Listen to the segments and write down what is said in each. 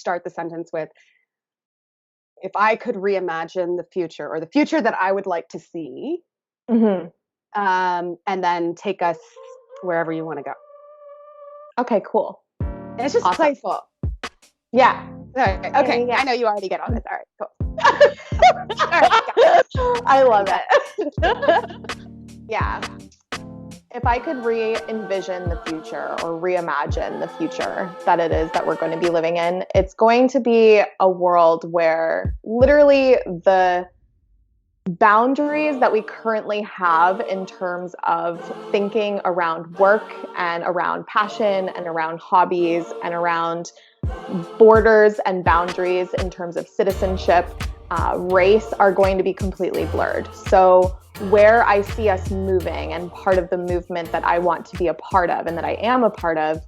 start the sentence with, if I could reimagine the future, or the future that I would like to see, Mm-hmm. and then take us wherever you want to go. Okay, cool. And it's just Awesome. playful. Yeah. All right. Okay. Yeah. I know you already get all this. All right, cool. All right. I love it. Yeah. If I could re-envision the future or reimagine the future that it is that we're going to be living in, it's going to be a world where literally the boundaries that we currently have in terms of thinking around work and around passion and around hobbies and around borders and boundaries in terms of citizenship, race are going to be completely blurred. So where I see us moving, and part of the movement that I want to be a part of and that I am a part of,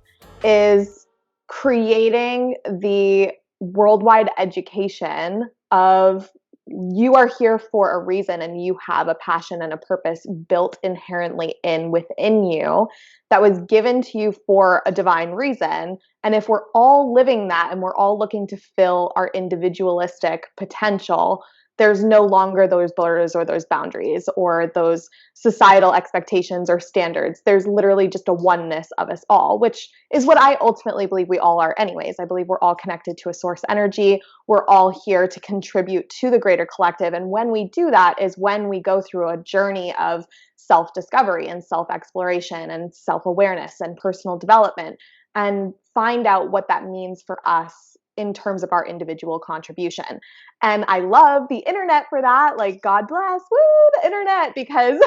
is creating the worldwide education of, you are here for a reason and you have a passion and a purpose built inherently within you that was given to you for a divine reason. And if we're all living that and we're all looking to fill our individualistic potential, there's no longer those borders or those boundaries or those societal expectations or standards. There's literally just a oneness of us all, which is what I ultimately believe we all are anyways. I believe we're all connected to a source energy. We're all here to contribute to the greater collective. And when we do that is when we go through a journey of self-discovery and self-exploration and self-awareness and personal development, and find out what that means for us in terms of our individual contribution. And I love the internet for that. Like, God bless, the internet, because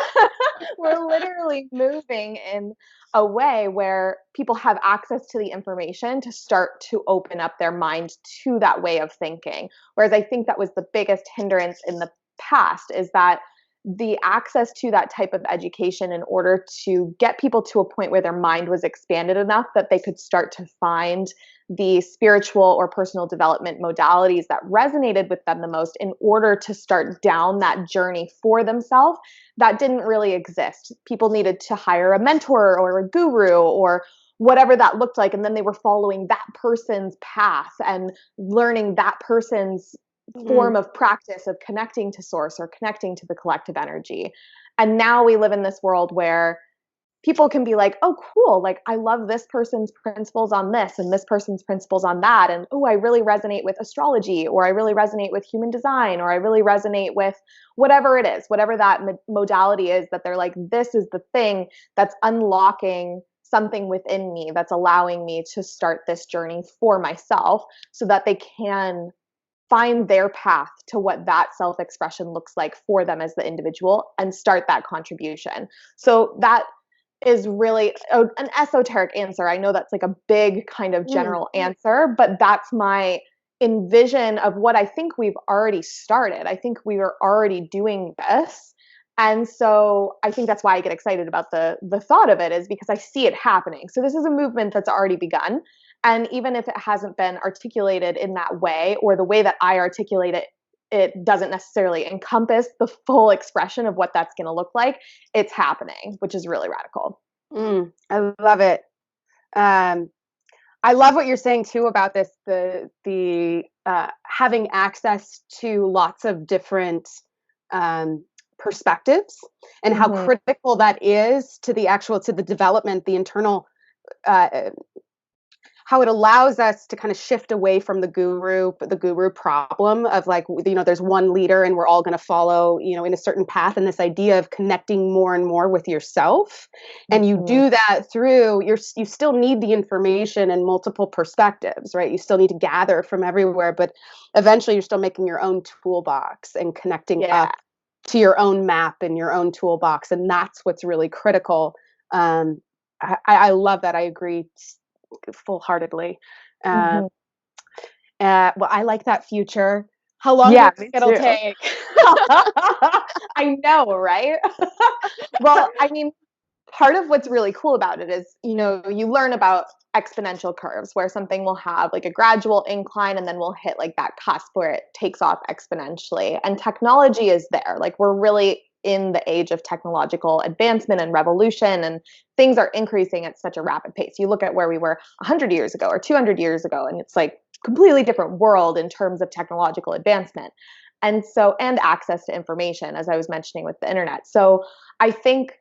we're literally moving in a way where people have access to the information to start to open up their mind to that way of thinking. Whereas I think that was the biggest hindrance in the past, is that the access to that type of education, in order to get people to a point where their mind was expanded enough that they could start to find the spiritual or personal development modalities that resonated with them the most in order to start down that journey for themselves, that didn't really exist. People needed to hire a mentor or a guru or whatever that looked like, and then they were following that person's path and learning that person's form of practice of connecting to source or connecting to the collective energy. And now we live in this world where people can be like, oh, cool, like I love this person's principles on this and this person's principles on that. And oh, I really resonate with astrology, or I really resonate with human design, or I really resonate with whatever it is, whatever that modality is, that they're like, this is the thing that's unlocking something within me, that's allowing me to start this journey for myself, so that they can find their path to what that self-expression looks like for them as the individual and start that contribution. So that is really an esoteric answer. I know that's like a big kind of general answer, but that's my envision of what I think we've already started. I think we are already doing this. And so I think that's why I get excited about the thought of it, is because I see it happening. So this is a movement that's already begun. And even if it hasn't been articulated in that way, or the way that I articulate it, it doesn't necessarily encompass the full expression of what that's going to look like, it's happening, which is really radical. I love it. I love what you're saying too about this, the having access to lots of different perspectives, and how critical that is to the development, the internal, how it allows us to kind of shift away from the guru problem of like, there's one leader and we're all going to follow, in a certain path, and this idea of connecting more and more with yourself. And you do that through you still need the information and multiple perspectives, right? You still need to gather from everywhere, but eventually you're still making your own toolbox and connecting up to your own map and your own toolbox. And that's what's really critical. I love that. I agree full-heartedly. Well, I like that future. How long do you think it'll take? I know, right? Well, I mean, part of what's really cool about it is, you learn about exponential curves, where something will have like a gradual incline and then we'll hit like that cusp where it takes off exponentially. And technology is there. Like, we're really in the age of technological advancement and revolution, and things are increasing at such a rapid pace. You look at where we were 100 years ago or 200 years ago, and it's like completely different world in terms of technological advancement. And so, and access to information, as I was mentioning with the internet. So I think,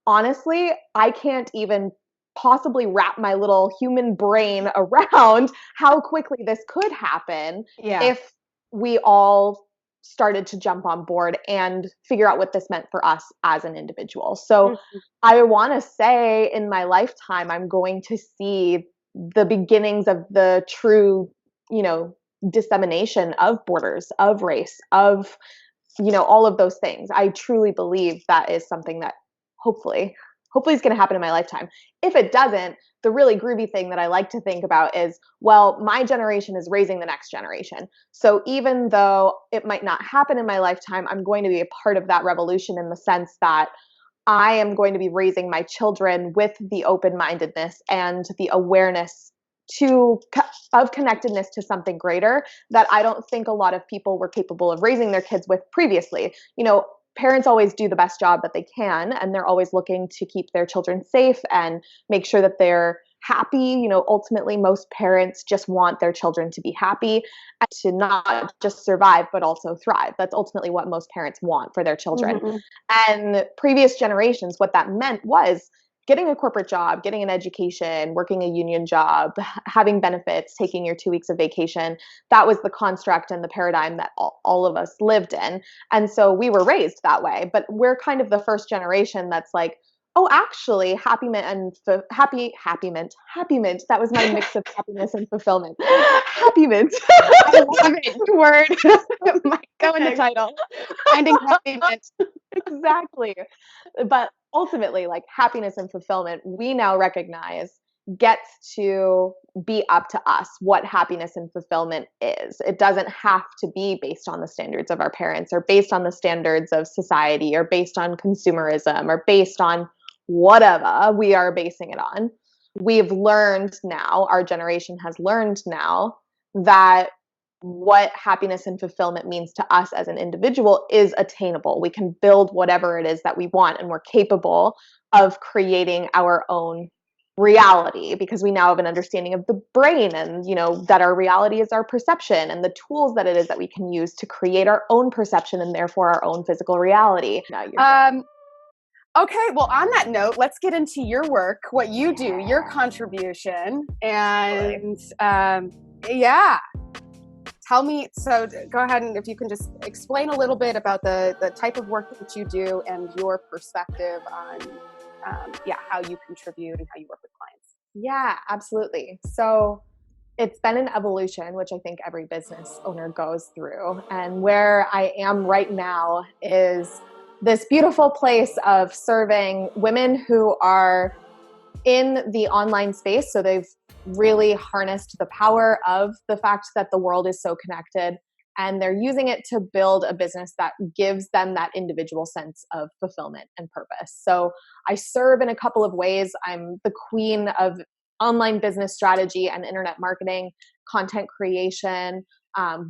honestly, I can't even possibly wrap my little human brain around how quickly this could happen Yeah. if we all started to jump on board and figure out what this meant for us as an individual. So Mhm. I want to say in my lifetime, I'm going to see the beginnings of the true, you know, dissemination of borders, of race, of, you know, all of those things. I truly believe that is something that hopefully, hopefully is going to happen in my lifetime. If it doesn't, the really groovy thing that I like to think about is, well, my generation is raising the next generation. So even though it might not happen in my lifetime, I'm going to be a part of that revolution in the sense that I am going to be raising my children with the open-mindedness and the awareness to of connectedness to something greater that I don't think a lot of people were capable of raising their kids with previously. You know, parents always do the best job that they can, and they're always looking to keep their children safe and make sure that they're happy. You know, ultimately most parents just want their children to be happy and to not just survive but also thrive. That's ultimately what most parents want for their children. Mhm. And previous generations, what that meant was getting a corporate job, getting an education, working a union job, having benefits, taking your 2 weeks of vacation. That was the construct and the paradigm that all of us lived in. And so we were raised that way. But we're kind of the first generation that's like, oh, actually, happy mint and happy mint. That was my mix of happiness and fulfillment. Happy mint. I love it. Good word. It might go in the Okay. title. Finding happiness. Exactly. But ultimately, like happiness and fulfillment, we now recognize gets to be up to us what happiness and fulfillment is. It doesn't have to be based on the standards of our parents or based on the standards of society or based on consumerism or based on whatever we are basing it on. We've learned now, our generation has learned now that what happiness and fulfillment means to us as an individual is attainable. We can build whatever it is that we want, and we're capable of creating our own reality because we now have an understanding of the brain, and you know that our reality is our perception and the tools that it is that we can use to create our own perception and therefore our own physical reality. Okay, well, on that note, let's get into your work, what you do, your contribution, and yeah, tell me. So, go ahead and if you can just explain a little bit about the type of work that you do and your perspective on how you contribute and how you work with clients. Yeah, absolutely. So it's been an evolution, which I think every business owner goes through. And where I am right now is this beautiful place of serving women who are in the online space. So they've really harnessed the power of the fact that the world is so connected, and they're using it to build a business that gives them that individual sense of fulfillment and purpose. So I serve in a couple of ways. I'm the queen of online business strategy and internet marketing, content creation,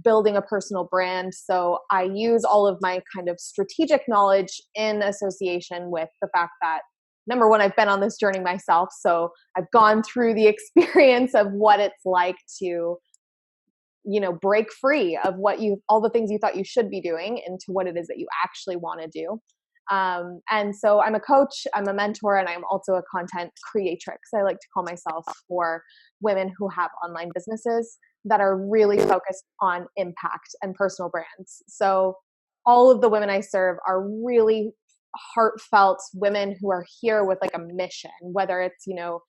building a personal brand. So I use all of my kind of strategic knowledge in association with the fact that, number one, I've been on this journey myself. So I've gone through the experience of what it's like to, you know, break free of all the things you thought you should be doing into what it is that you actually want to do. And so I'm a coach, I'm a mentor, and I'm also a content creatrix, I like to call myself, for women who have online businesses that are really focused on impact and personal brands. So all of the women I serve are really heartfelt women who are here with like a mission, whether it's, you know,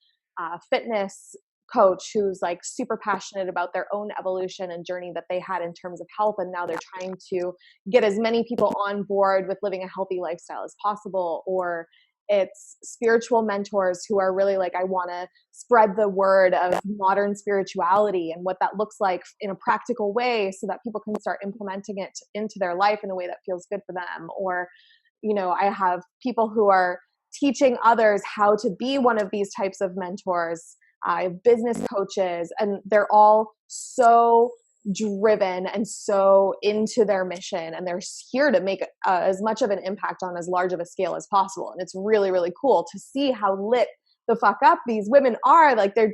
fitness coach who's like super passionate about their own evolution and journey that they had in terms of health, and now they're trying to get as many people on board with living a healthy lifestyle as possible. Or it's spiritual mentors who are really like, I want to spread the word of modern spirituality and what that looks like in a practical way so that people can start implementing it into their life in a way that feels good for them. Or, you know, I have people who are teaching others how to be one of these types of mentors. I have business coaches, and they're all so driven and so into their mission, and they're here to make as much of an impact on as large of a scale as possible. And it's really, really cool to see how lit the fuck up these women are. Like they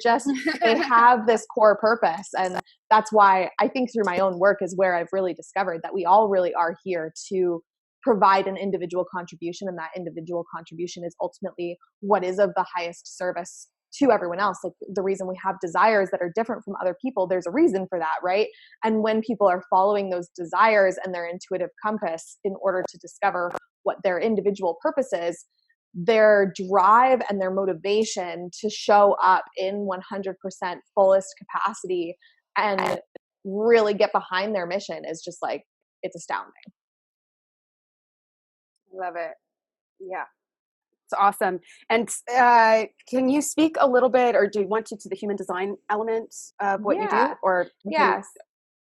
have this core purpose. And that's why I think through my own work is where I've really discovered that we all really are here to provide an individual contribution. And that individual contribution is ultimately what is of the highest service to everyone else. Like the reason we have desires that are different from other people, there's a reason for that, right? And when people are following those desires and their intuitive compass in order to discover what their individual purpose is, their drive and their motivation to show up in 100% fullest capacity and really get behind their mission is just like, it's astounding. Love it. Yeah. It's awesome. And can you speak a little bit, or do you want to the human design element of what you do? Or yes,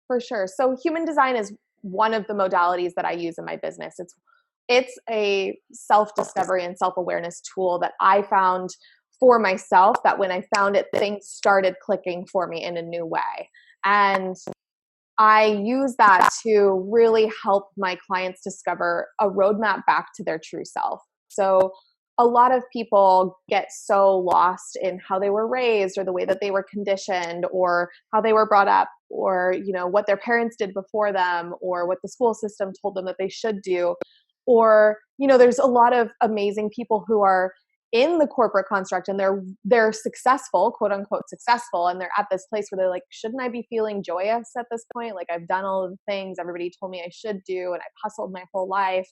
for sure. So human design is one of the modalities that I use in my business. It's a self-discovery and self-awareness tool that I found for myself, that when I found it, things started clicking for me in a new way. And I use that to really help my clients discover a roadmap back to their true self. So a lot of people get so lost in how they were raised, or the way that they were conditioned, or how they were brought up, or, you know, what their parents did before them, or what the school system told them that they should do. Or, you know, there's a lot of amazing people who are in the corporate construct and they're successful, quote unquote successful, and they're at this place where they're like, shouldn't I be feeling joyous at this point? Like, I've done all of the things everybody told me I should do, and I've hustled my whole life,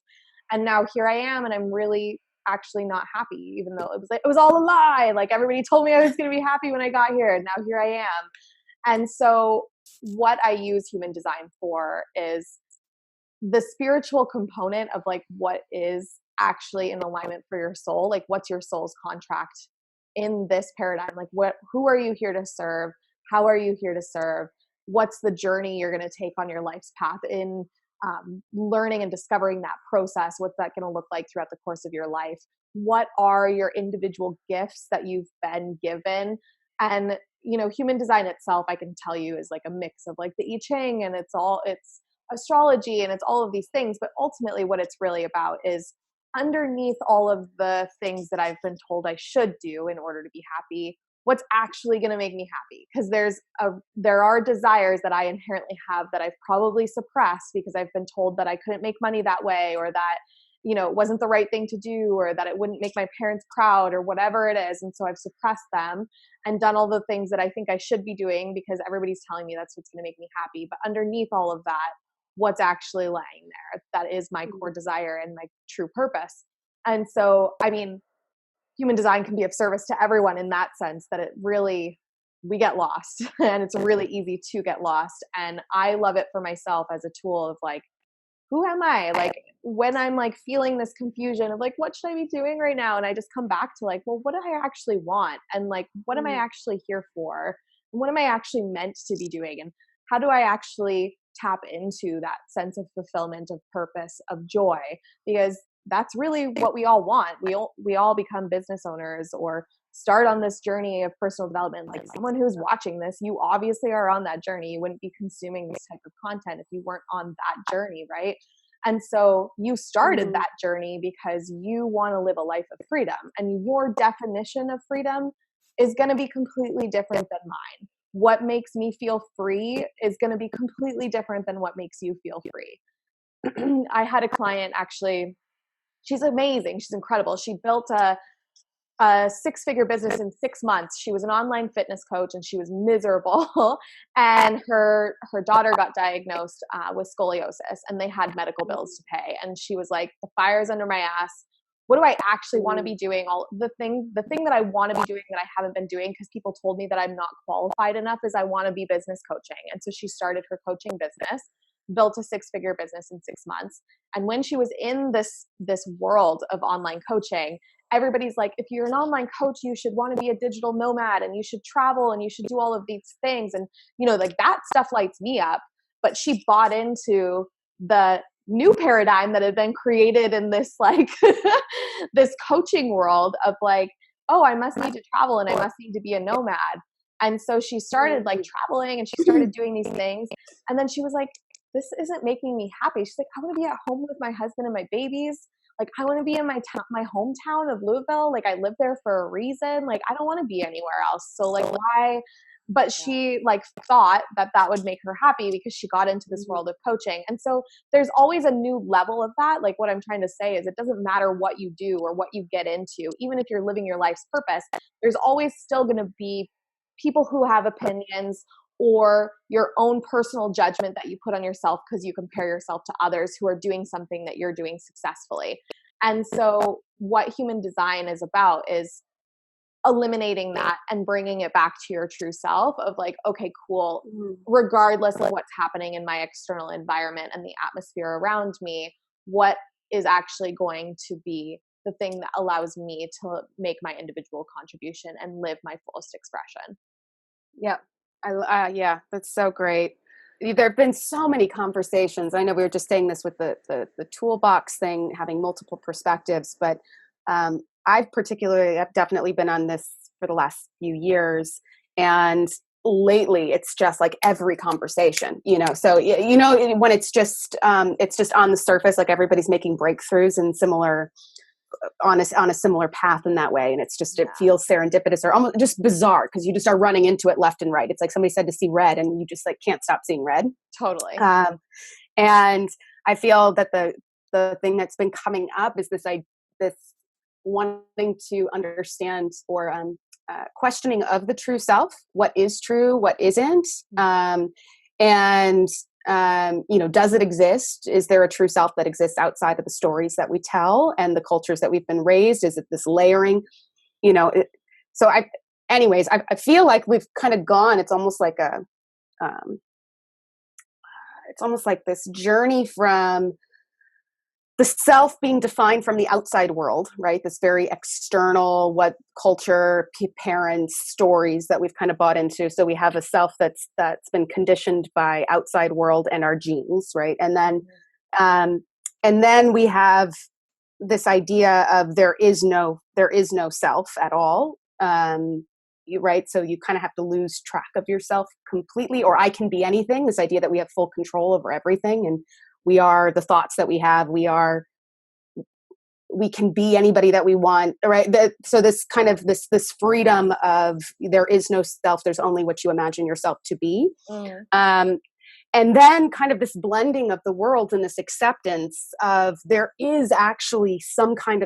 and now here I am, and I'm really actually not happy, even though it was all a lie. Like, everybody told me I was going to be happy when I got here, and now here I am. And so what I use human design for is the spiritual component of like, what is actually in alignment for your soul. Like, what's your soul's contract in this paradigm? Like, who are you here to serve? How are you here to serve? What's the journey you're going to take on your life's path in learning and discovering that process? What's that going to look like throughout the course of your life? What are your individual gifts that you've been given? And, you know, human design itself, I can tell you, is like a mix of like the I Ching, and it's astrology, and it's all of these things. But ultimately what it's really about is, underneath all of the things that I've been told I should do in order to be happy, what's actually going to make me happy? Because there are desires that I inherently have that I've probably suppressed because I've been told that I couldn't make money that way, or that, you know, it wasn't the right thing to do, or that it wouldn't make my parents proud, or whatever it is. And so I've suppressed them and done all the things that I think I should be doing because everybody's telling me that's what's going to make me happy. But underneath all of that, what's actually lying there, that is my core desire and my true purpose. And so, I mean, human design can be of service to everyone in that sense, that we get lost and it's really easy to get lost. And I love it for myself as a tool of like, who am I? Like, when I'm like feeling this confusion of like, what should I be doing right now? And I just come back to like, well, what do I actually want? And like, what am I actually here for? And what am I actually meant to be doing? And how do I actually tap into that sense of fulfillment, of purpose, of joy? Because that's really what we all want. We all become business owners or start on this journey of personal development. Like, someone who's watching this, you obviously are on that journey. You wouldn't be consuming this type of content if you weren't on that journey, right? And so you started that journey because you want to live a life of freedom, and your definition of freedom is going to be completely different than mine. What makes me feel free is going to be completely different than what makes you feel free. I had a client, actually, she's amazing. She's incredible. She built a 6-figure business in 6 months. She was an online fitness coach, and she was miserable. And her daughter got diagnosed with scoliosis, and they had medical bills to pay. And she was like, the fire's under my ass. What do I actually want to be doing? All the thing that I want to be doing that I haven't been doing because people told me that I'm not qualified enough is I want to be business coaching. And so she started her coaching business, built a 6-figure business in 6 months. And when she was in this world of online coaching, everybody's like, if you're an online coach, you should want to be a digital nomad, and you should travel, and you should do all of these things. And, you know, like, that stuff lights me up. But she bought into the new paradigm that had been created in this, like, this coaching world of like, oh, I must need to travel, and I must need to be a nomad. And so she started like traveling, and she started doing these things. And then she was like, this isn't making me happy. She's like, I want to be at home with my husband and my babies. like, I want to be in my my hometown of Louisville. Like, I live there for a reason. Like, I don't want to be anywhere else. So like, why? But she like thought that that would make her happy because she got into this world of coaching. And so there's always a new level of that. Like, what I'm trying to say is it doesn't matter what you do or what you get into, even if you're living your life's purpose, there's always still going to be people who have opinions or your own personal judgment that you put on yourself because you compare yourself to others who are doing something that you're doing successfully. And so what human design is about is eliminating that and bringing it back to your true self of like, okay, cool, regardless of what's happening in my external environment and the atmosphere around me, what is actually going to be the thing that allows me to make my individual contribution and live my fullest expression. Yep. Yeah, that's so great. There have been so many conversations. I know we were just saying this with the toolbox thing, having multiple perspectives, but I've definitely been on this for the last few years, and lately it's just like every conversation, so when it's just on the surface, like everybody's making breakthroughs and similar on a similar path in that way. And it's just, it feels serendipitous or almost just bizarre because you just are running into it left and right. It's like somebody said to see red and you just like can't stop seeing red. Totally. And I feel that the thing that's been coming up is this wanting to understand or questioning of the true self, what is true, what isn't, and does it exist? Is there a true self that exists outside of the stories that we tell and the cultures that we've been raised? Is it this layering? I feel like we've kind of gone. It's almost like this journey from the self being defined from the outside world, right? This very external, what culture, parents, stories that we've kind of bought into. So we have a self that's been conditioned by outside world and our genes, right? And then we have this idea of there is no self at all, right? So you kind of have to lose track of yourself completely, or I can be anything. This idea that we have full control over everything, and we are the thoughts that we have. We can be anybody that we want, right? So this kind of this freedom of there is no self. There's only what you imagine yourself to be. And then kind of this blending of the world and this acceptance of there is actually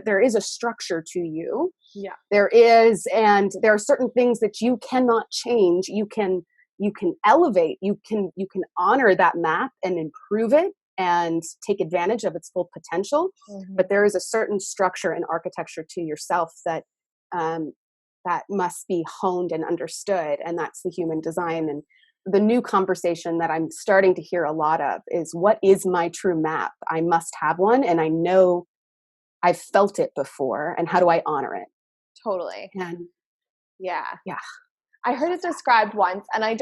there is a structure to you. Yeah. There is, and there are certain things that you cannot change. You can elevate, you can honor that map and improve it and take advantage of its full potential. But there is a certain structure and architecture to yourself that must be honed and understood. And that's the human design. And the new conversation that I'm starting to hear a lot of is, what is my true map? I must have one. And I know I've felt it before. And how do I honor it? Totally. And yeah. Yeah. I heard it described once, and I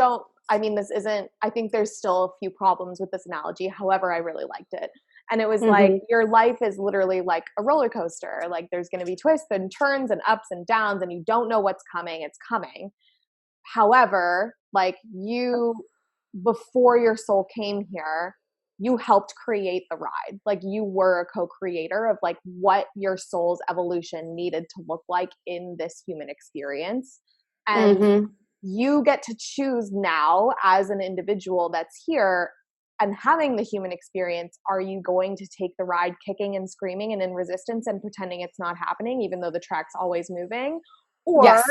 think there's still a few problems with this analogy. However, I really liked it. And it was like, your life is literally like a roller coaster. Like, there's going to be twists and turns and ups and downs, and you don't know what's coming. It's coming. However, like, before your soul came here, you helped create the ride. Like, you were a co-creator of like what your soul's evolution needed to look like in this human experience. And you get to choose now as an individual that's here and having the human experience. Are you going to take the ride kicking and screaming and in resistance and pretending it's not happening, even though the track's always moving? Or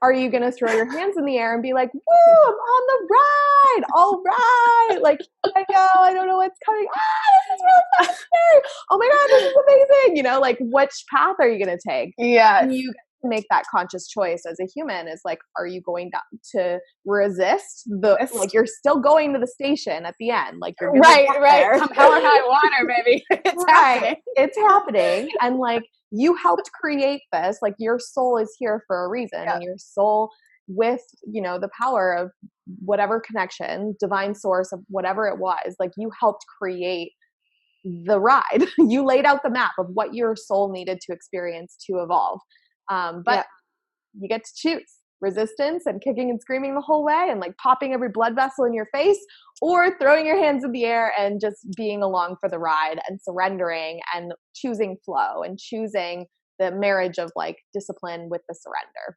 are you going to throw your hands in the air and be like, woo, I'm on the ride. All right. Like, I don't know what's coming. This is really fucking scary. Oh my God, this is amazing. Like, which path are you going to take? Yeah. And you make that conscious choice as a human is like, are you going to resist like, you're still going to the station at the end, like, you're right there. Come hell or high water, baby. It's happening. It's happening. And like, you helped create this. Like, your soul is here for a reason. And your soul, with the power of whatever connection, divine source of whatever it was, like, you helped create the ride. You laid out the map of what your soul needed to experience to evolve. But you get to choose. resistance and kicking and screaming the whole way and like popping every blood vessel in your face, or throwing your hands in the air and just being along for the ride and surrendering and choosing flow and choosing the marriage of like discipline with the surrender.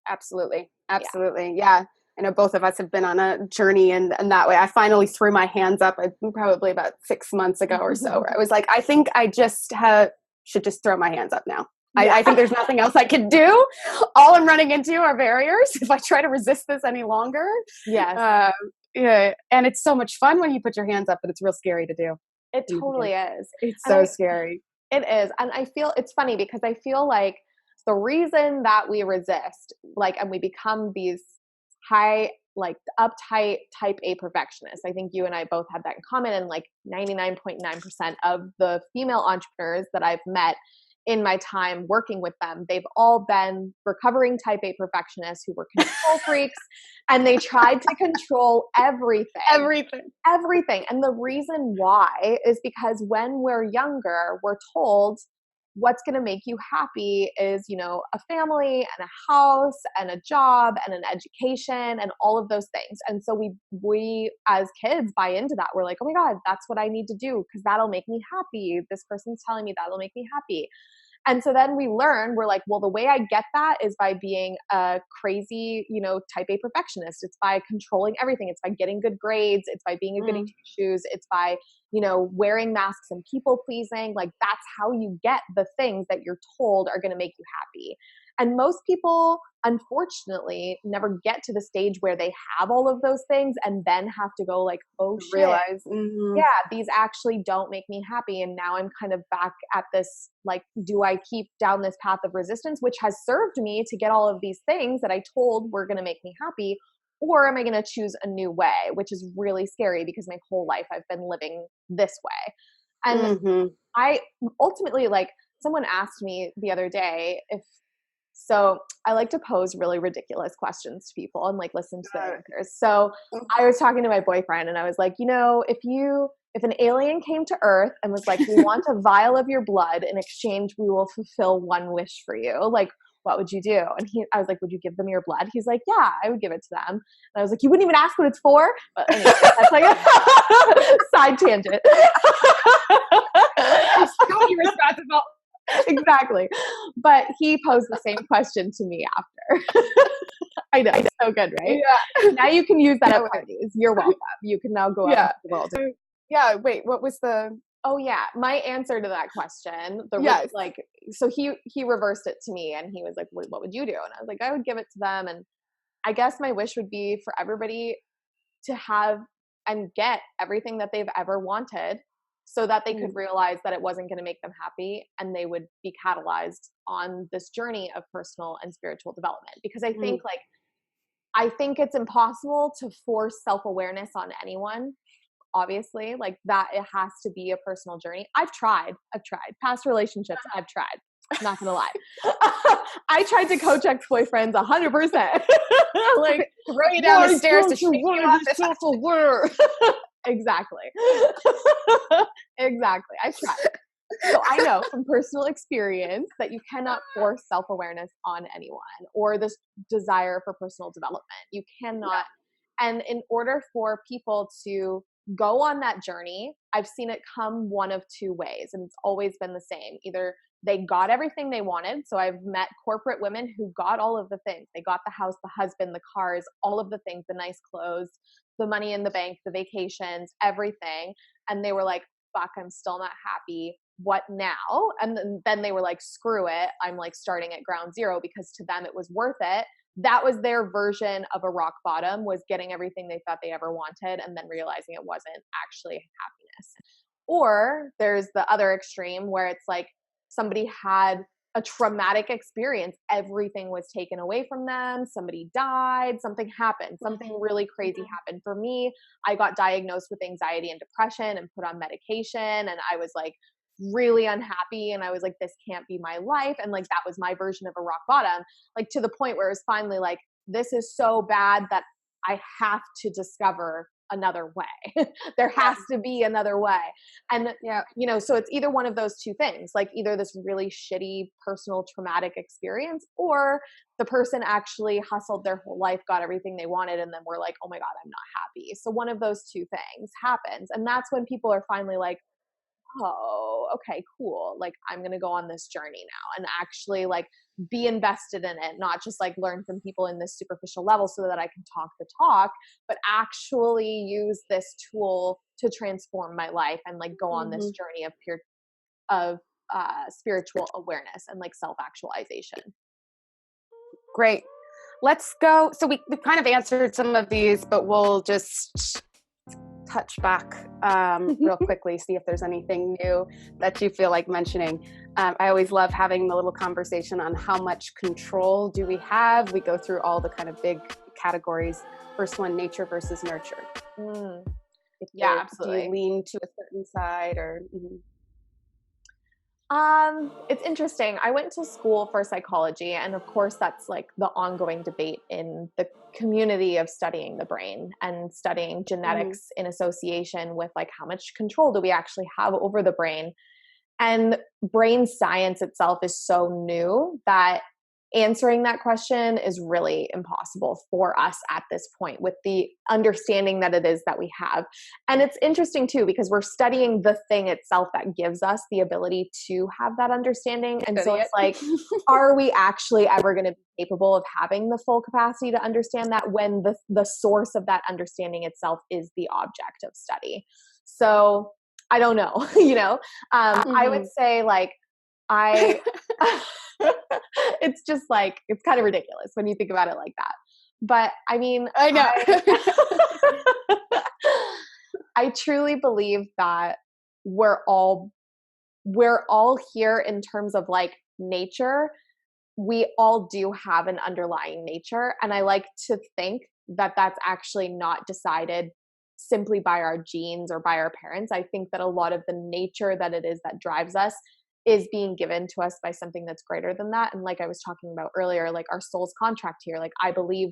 Absolutely. Absolutely. Yeah. I know both of us have been on a journey and that way. I finally threw my hands up probably about 6 months ago or so, where I was like, I think I just should just throw my hands up now. Yeah. I think there's nothing else I can do. All I'm running into are barriers if I try to resist this any longer. Yes. Yeah. And it's so much fun when you put your hands up, but it's real scary to do. It totally is. It's so scary. It is. And I feel it's funny because I feel like the reason that we resist, like, and we become these high, like uptight type A perfectionists. I think you and I both had that in common. And like 99.9% of the female entrepreneurs that I've met in my time working with them, they've all been recovering type A perfectionists who were control freaks, and they tried to control everything. Everything. And the reason why is because when we're younger, we're told what's going to make you happy is, you know, a family and a house and a job and an education and all of those things. And so we as kids buy into that. We're like, oh my God, that's what I need to do because that'll make me happy. This person's telling me that'll make me happy. And so then we learn, we're like, well, the way I get that is by being a crazy, you know, type A perfectionist. It's by controlling everything. It's by getting good grades. It's by being a goody two-shoes. It's by, you know, wearing masks and people pleasing. Like that's how you get the things that you're told are going to make you happy. And most people, unfortunately, never get to the stage where they have all of those things and then have to go like, oh shit, realize, yeah, these actually don't make me happy. And now I'm kind of back at this, like, do I keep down this path of resistance, which has served me to get all of these things that I told were going to make me happy? Or am I going to choose a new way, which is really scary because my whole life I've been living this way. And I ultimately, like, someone asked me the other day so I like to pose really ridiculous questions to people and like listen to their answers. So I was talking to my boyfriend and I was like, you know, if an alien came to Earth and was like, we want a vial of your blood in exchange, we will fulfill one wish for you. Like, what would you do? And I was like, would you give them your blood? He's like, yeah, I would give it to them. And I was like, you wouldn't even ask what it's for? But anyway, that's like a side tangent. So irresponsible. Exactly. But he posed the same question to me after. I know. It's so good, right? Yeah. Now you can use that at parties. You're welcome. You can now go out into the world. Yeah. Wait, what was the... Oh yeah. My answer to that question, so he reversed it to me and he was like, what would you do? And I was like, I would give it to them. And I guess my wish would be for everybody to have and get everything that they've ever wanted, so that they could realize that it wasn't going to make them happy and they would be catalyzed on this journey of personal and spiritual development. Because I think it's impossible to force self-awareness on anyone. Obviously, like that, it has to be a personal journey. I've tried past relationships. I've tried. I'm not going to lie. I tried to coach ex-boyfriends 100%. Like throw you down the stairs to shake you off the self-aware. Exactly. Exactly. I tried. So I know from personal experience that you cannot force self-awareness on anyone or this desire for personal development. You cannot. Yeah. And in order for people to go on that journey, I've seen it come one of two ways, and it's always been the same. Either they got everything they wanted. So I've met corporate women who got all of the things. They got the house, the husband, the cars, all of the things, the nice clothes, the money in the bank, the vacations, everything. And they were like, fuck, I'm still not happy. What now? And then they were like, screw it. I'm like starting at ground zero, because to them it was worth it. That was their version of a rock bottom, was getting everything they thought they ever wanted and then realizing it wasn't actually happiness. Or there's the other extreme where it's like somebody had a traumatic experience. Everything was taken away from them. Somebody died. Something happened. Something really crazy happened. For me, I got diagnosed with anxiety and depression and put on medication. And I was like really unhappy. And I was like, this can't be my life. And like, that was my version of a rock bottom, like to the point where it was finally like, this is so bad that I have to discover another way. There has to be another way. And, so it's either one of those two things, like either this really shitty personal traumatic experience, or the person actually hustled their whole life, got everything they wanted, and then we're like, oh my God, I'm not happy. So one of those two things happens. And that's when people are finally like, oh, okay, cool. Like, I'm going to go on this journey now and actually like be invested in it, not just like learn from people in this superficial level so that I can talk the talk, but actually use this tool to transform my life and like go on this journey of spiritual awareness and like self-actualization. Great. Let's go. So we've kind of answered some of these, but we'll just touch back real quickly, see if there's anything new that you feel like mentioning. I always love having the little conversation on how much control do we have. We go through all the kind of big categories. First one, nature versus nurture. Absolutely. Do you lean to a certain side or? It's interesting. I went to school for psychology, and of course that's like the ongoing debate in the community of studying the brain and studying genetics in association with like how much control do we actually have over the brain. And brain science itself is so new that answering that question is really impossible for us at this point with the understanding that it is that we have. And it's interesting too, because we're studying the thing itself that gives us the ability to have that understanding. And so it's like, are we actually ever going to be capable of having the full capacity to understand that when the source of that understanding itself is the object of study? So I don't know, I would say like, it's just like, it's kind of ridiculous when you think about it like that. But I mean, I know. I truly believe that we're all here in terms of like nature. We all do have an underlying nature. And I like to think that that's actually not decided simply by our genes or by our parents. I think that a lot of the nature that it is that drives us is being given to us by something that's greater than that. And like I was talking about earlier, like our soul's contract here, like I believe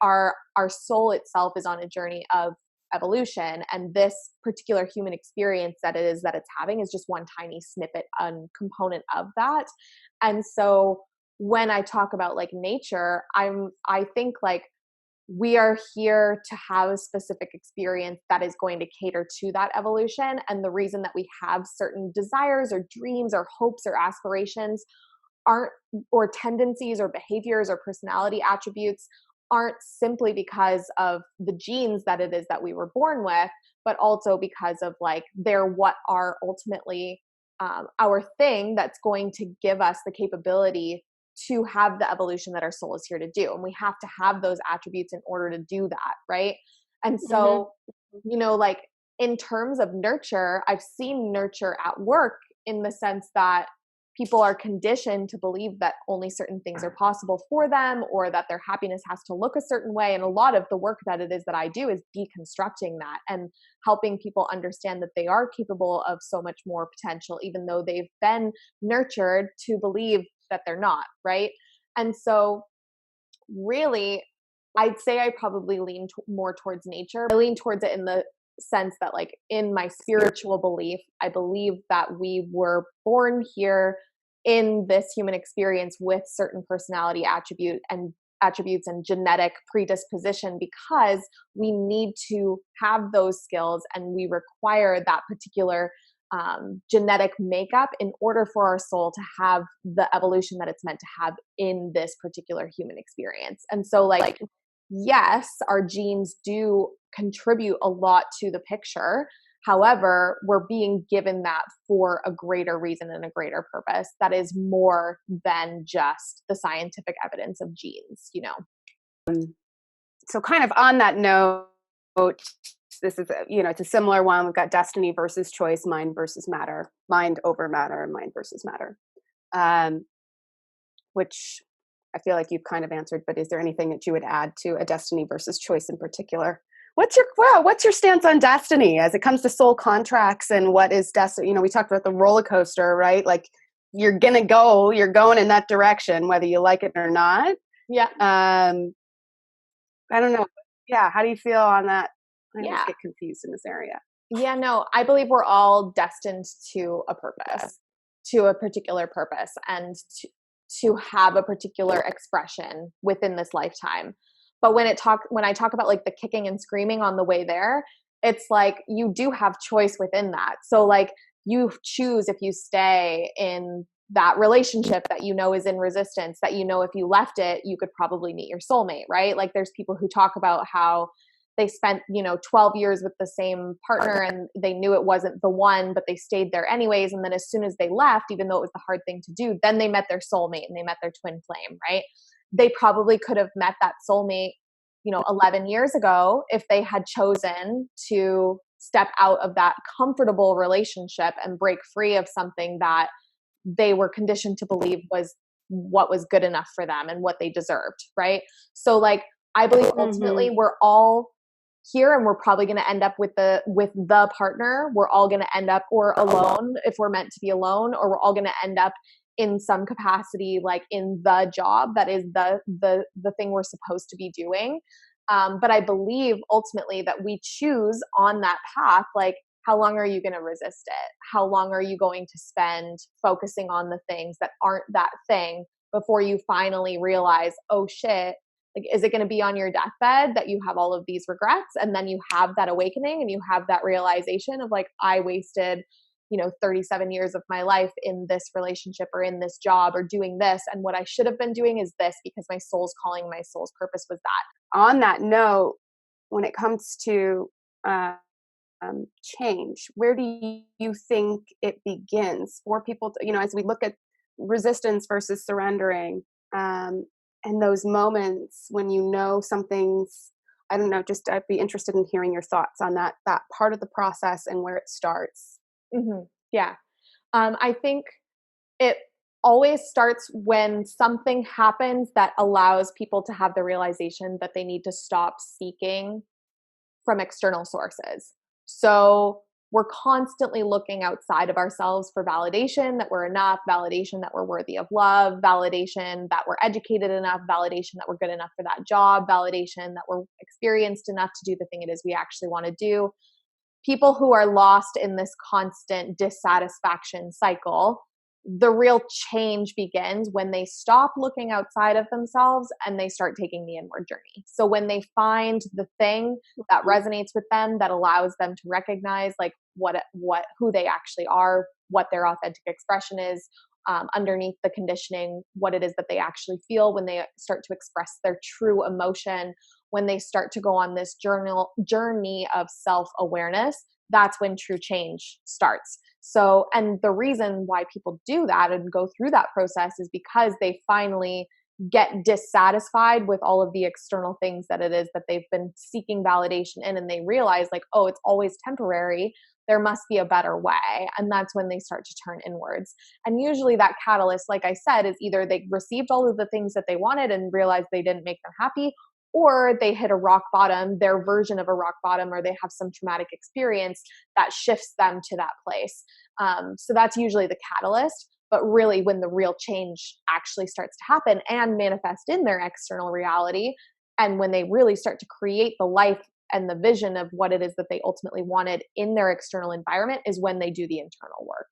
our soul itself is on a journey of evolution. And this particular human experience that it is that it's having is just one tiny snippet and component of that. And so when I talk about like nature, I think like we are here to have a specific experience that is going to cater to that evolution. And the reason that we have certain desires or dreams or hopes or aspirations or tendencies or behaviors or personality attributes aren't simply because of the genes that it is that we were born with, but also because of like they're what are ultimately our thing that's going to give us the capability to have the evolution that our soul is here to do. And we have to have those attributes in order to do that, right? And so, like in terms of nurture, I've seen nurture at work in the sense that people are conditioned to believe that only certain things are possible for them, or that their happiness has to look a certain way. And a lot of the work that it is that I do is deconstructing that and helping people understand that they are capable of so much more potential, even though they've been nurtured to believe that they're not, right? And so really, I'd say I probably lean more towards nature. I lean towards it in the sense that like in my spiritual belief, I believe that we were born here in this human experience with certain personality attributes and genetic predisposition, because we need to have those skills and we require that particular genetic makeup in order for our soul to have the evolution that it's meant to have in this particular human experience. And so like, yes, our genes do contribute a lot to the picture. However, we're being given that for a greater reason and a greater purpose that is more than just the scientific evidence of genes, So kind of on that note, this is, it's a similar one. We've got destiny versus choice, mind versus matter, mind over matter, and mind versus matter, which I feel like you've kind of answered, but is there anything that you would add to a destiny versus choice in particular? What's your stance on destiny as it comes to soul contracts and what is destiny? We talked about the roller coaster, right? Like you're going in that direction, whether you like it or not. Yeah. I don't know. Yeah. How do you feel on that? I always get confused in this area. Yeah, no, I believe we're all destined to a purpose, to a particular purpose, and to have a particular expression within this lifetime. But when I talk about like the kicking and screaming on the way there, it's like you do have choice within that. So like you choose if you stay in that relationship that you know is in resistance, that you know if you left it, you could probably meet your soulmate, right? Like there's people who talk about how they spent 12 years with the same partner and they knew it wasn't the one, but they stayed there anyways. And then as soon as they left, even though it was the hard thing to do, then they met their soulmate and they met their twin flame, right? They probably could have met that soulmate 11 years ago if they had chosen to step out of that comfortable relationship and break free of something that they were conditioned to believe was what was good enough for them and what they deserved, right? So like I believe ultimately we're all here and we're probably going to end up with the partner. We're all going to end up or alone if we're meant to be alone, or we're all going to end up in some capacity, like in the job that is the thing we're supposed to be doing. But I believe ultimately that we choose on that path, like how long are you going to resist it? How long are you going to spend focusing on the things that aren't that thing before you finally realize, oh shit, like, is it going to be on your deathbed that you have all of these regrets? And then you have that awakening and you have that realization of like, I wasted, 37 years of my life in this relationship or in this job or doing this. And what I should have been doing is this because my soul's calling, my soul's purpose was that. On that note, when it comes to change, where do you think it begins for people to, as we look at resistance versus surrendering, and those moments when something's, I don't know, just I'd be interested in hearing your thoughts on that part of the process and where it starts. Yeah. I think it always starts when something happens that allows people to have the realization that they need to stop seeking from external sources. So we're constantly looking outside of ourselves for validation that we're enough, validation that we're worthy of love, validation that we're educated enough, validation that we're good enough for that job, validation that we're experienced enough to do the thing it is we actually want to do. People who are lost in this constant dissatisfaction cycle, the real change begins when they stop looking outside of themselves and they start taking the inward journey. So when they find the thing that resonates with them, that allows them to recognize like who they actually are, what their authentic expression is, underneath the conditioning, what it is that they actually feel when they start to express their true emotion, when they start to go on this journey of self-awareness, that's when true change starts. So, and the reason why people do that and go through that process is because they finally get dissatisfied with all of the external things that it is that they've been seeking validation in, and they realize like, oh, it's always temporary. There must be a better way. And that's when they start to turn inwards. And usually that catalyst, like I said, is either they received all of the things that they wanted and realized they didn't make them happy, or they hit a rock bottom, their version of a rock bottom, or they have some traumatic experience that shifts them to that place. So that's usually the catalyst. But really when the real change actually starts to happen and manifest in their external reality, and when they really start to create the life and the vision of what it is that they ultimately wanted in their external environment, is when they do the internal work.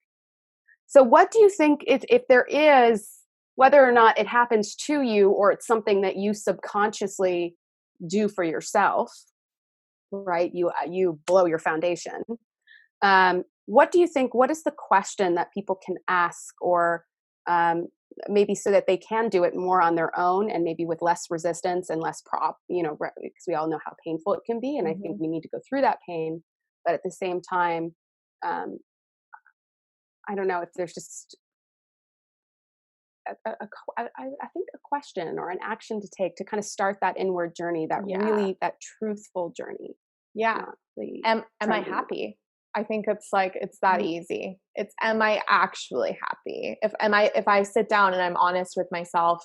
So what do you think, if there is, whether or not it happens to you or it's something that you subconsciously do for yourself, right? You blow your foundation. What do you think, what is the question that people can ask, or maybe so that they can do it more on their own and maybe with less resistance and less because we all know how painful it can be. And I think we need to go through that pain, but at the same time, I don't know if there's just I think a question or an action to take to kind of start that inward journey, that truthful journey. Yeah. Am I happy? I think it's that easy. It's, am I actually happy? If I sit down and I'm honest with myself,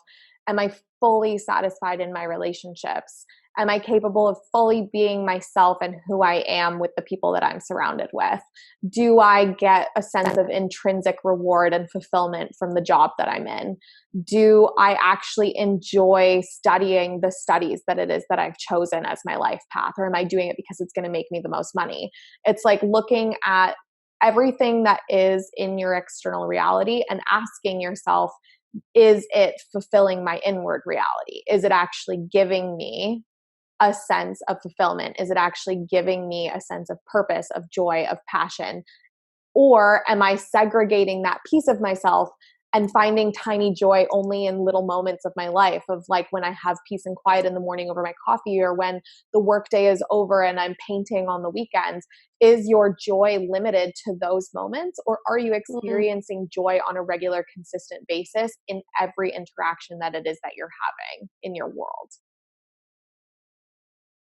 am I fully satisfied in my relationships? Am I capable of fully being myself and who I am with the people that I'm surrounded with? Do I get a sense of intrinsic reward and fulfillment from the job that I'm in? Do I actually enjoy studying the studies that it is that I've chosen as my life path? Or am I doing it because it's going to make me the most money? It's like looking at everything that is in your external reality and asking yourself, is it fulfilling my inward reality? Is it actually giving me a sense of fulfillment? Is it actually giving me a sense of purpose, of joy, of passion? Or am I segregating that piece of myself and finding tiny joy only in little moments of my life, of like when I have peace and quiet in the morning over my coffee, or when the workday is over and I'm painting on the weekends? Is your joy limited to those moments, or are you experiencing joy on a regular, consistent basis in every interaction that it is that you're having in your world?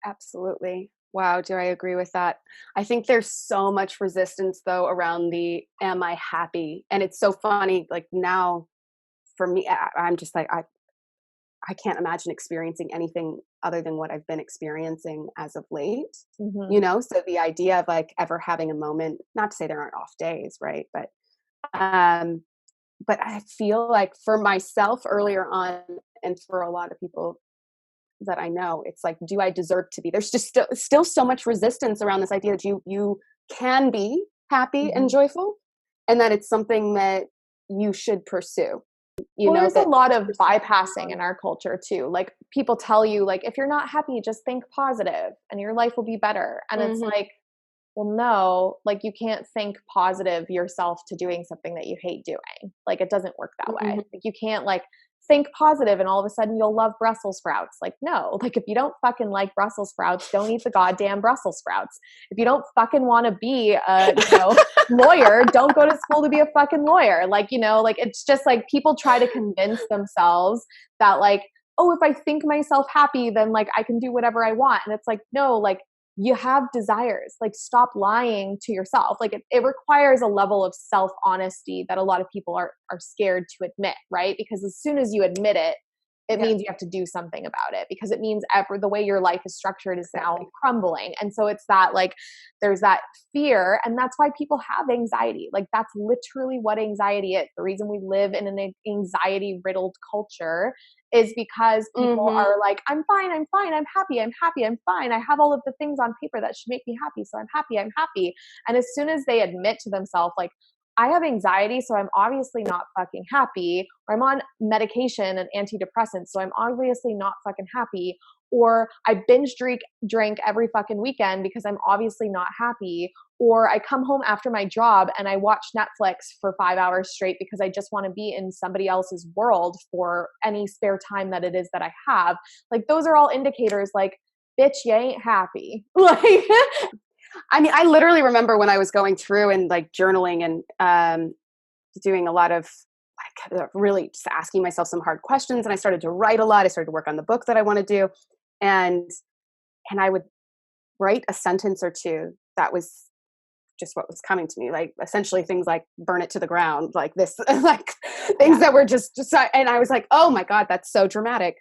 Absolutely. Wow, do I agree with that? I think there's so much resistance though around the am I happy? And it's so funny, like now for me, I'm just like I can't imagine experiencing anything other than what I've been experiencing as of late. Mm-hmm. You know, so the idea of like ever having a moment, not to say there aren't off days, right? Um but I feel like for myself earlier on, and for a lot of people that I know, it's like, do I deserve to be? There's just still so much resistance around this idea that you can be happy and Mm-hmm. joyful, and that it's something that you should pursue. You Well, know there's a that lot of bypassing in our culture too. Like people tell you, like, if you're not happy, just think positive and your life will be better. And it's Mhm, like, well, no, like you can't think positive yourself to doing something that you hate doing. Like it doesn't work that way. mhm. Like you can't like think positive and all of a sudden you'll love Brussels sprouts. Like no, like if you don't fucking like Brussels sprouts, don't eat the goddamn Brussels sprouts. If you don't fucking want to be a, lawyer, don't go to school to be a fucking lawyer. Like, like it's just like people try to convince themselves that like, oh, if I think myself happy, then like I can do whatever I want. And it's like, no, like you have desires. Like stop lying to yourself. Like it requires a level of self-honesty that a lot of people are scared to admit, right? Because as soon as you admit it, it Yeah, means you have to do something about it, because it means the way your life is structured is now exactly. crumbling. And so it's that like there's that fear, and that's why people have anxiety. Like that's literally what anxiety is. The reason we live in an anxiety riddled culture is because people Mhm. are like, I'm fine, I'm fine, I'm happy, I'm happy, I'm fine. I have all of the things on paper that should make me happy, so I'm happy, I'm happy. And as soon as they admit to themselves, like, I have anxiety, so I'm obviously not fucking happy, or I'm on medication and antidepressants, so I'm obviously not fucking happy, or I binge drink every fucking weekend because I'm obviously not happy, or I come home after my job and I watch Netflix for 5 hours straight because I just want to be in somebody else's world for any spare time that it is that I have. Like those are all indicators like, bitch, you ain't happy. Like, I mean, I literally remember when I was going through and like journaling and doing a lot of like really just asking myself some hard questions, and I started to write a lot. I started to work on the book that I want to do, and I would write a sentence or two that was just what was coming to me, like essentially things like burn it to the ground, like this, like things yeah. that were just, and I was like, oh my God, that's so dramatic.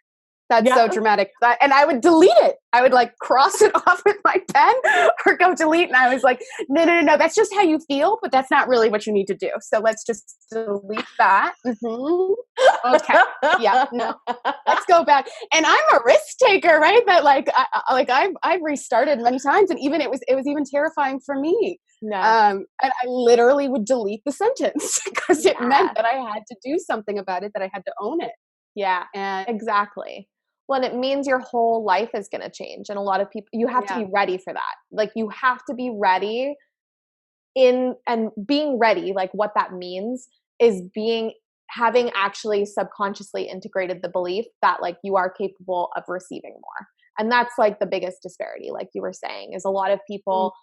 That's so Yeah. dramatic. And I would delete it. I would like cross it off with my pen or go delete. And I was like, no. That's just how you feel, but that's not really what you need to do. So let's just delete that. Mm-hmm. Okay. Yeah. No. Let's go back. And I'm a risk taker, right? That I've restarted many times, and even it was even terrifying for me. No. And I literally would delete the sentence because it meant Yeah. that I had to do something about it, that I had to own it. Yeah, And exactly. Well, and it means your whole life is going to change. And a lot of people, you have to yeah, be ready for that. Like you have to be ready and being ready, like what that means is having actually subconsciously integrated the belief that like you are capable of receiving more. And that's like the biggest disparity, like you were saying, is a lot of mm, people,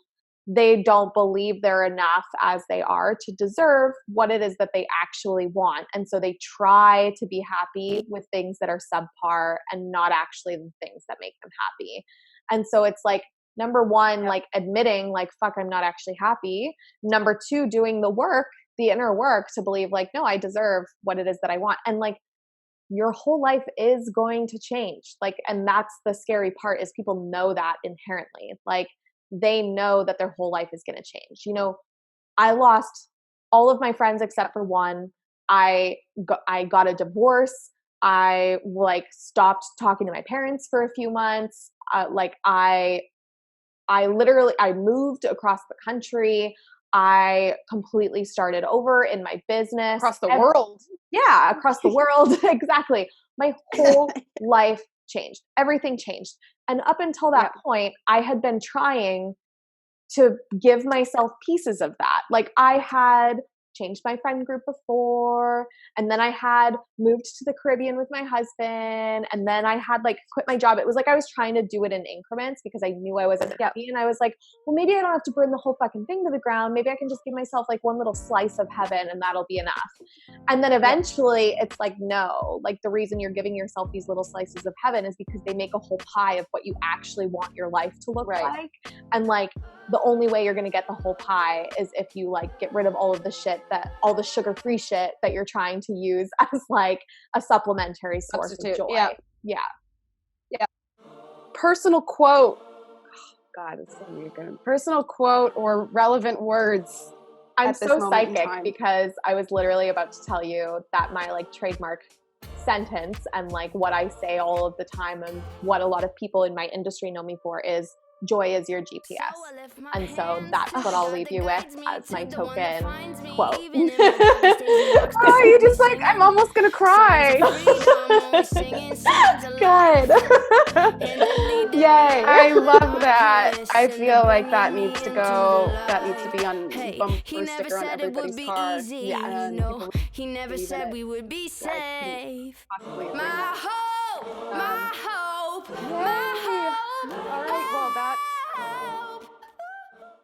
they don't believe they're enough as they are to deserve what it is that they actually want. And so they try to be happy with things that are subpar and not actually the things that make them happy. And so it's like, number one, yeah, like admitting like, fuck, I'm not actually happy. Number two, doing the work, the inner work to believe like, no, I deserve what it is that I want. And like, your whole life is going to change. Like, and that's the scary part, is people know that inherently. Like, they know that their whole life is going to change. You know, I lost all of my friends except for one. I got a divorce. I like stopped talking to my parents for a few months. I literally, I moved across the country. I completely started over in my business. Across the world. Yeah, across the world. Exactly. My whole life changed. Everything changed. And up until that point, I had been trying to give myself pieces of that. Like, I had changed my friend group before, and then I had moved to the Caribbean with my husband, and then I had like quit my job. It was like I was trying to do it in increments because I knew I wasn't happy, and I was like, well, maybe I don't have to burn the whole fucking thing to the ground. Maybe I can just give myself like one little slice of heaven, and that'll be enough. And then eventually it's like, no, like the reason you're giving yourself these little slices of heaven is because they make a whole pie of what you actually want your life to look like. And like, the only way you're going to get the whole pie is if you like get rid of all of the shit, that all the sugar-free shit that you're trying to use as like a supplementary source of joy. Yeah. Personal quote. Oh, God, it's so good. Personal quote or relevant words. I'm so psychic because I was literally about to tell you that my like trademark sentence and like what I say all of the time and what a lot of people in my industry know me for is joy is your GPS. And so that's what I'll leave you with as my token quote. Oh, you just like, I'm almost going to cry. Good. Yay. I love that. I feel like that needs to go, that needs to be on bumper sticker on everybody's car. Yeah. He never said we would be safe. My hope, my hope, my hope.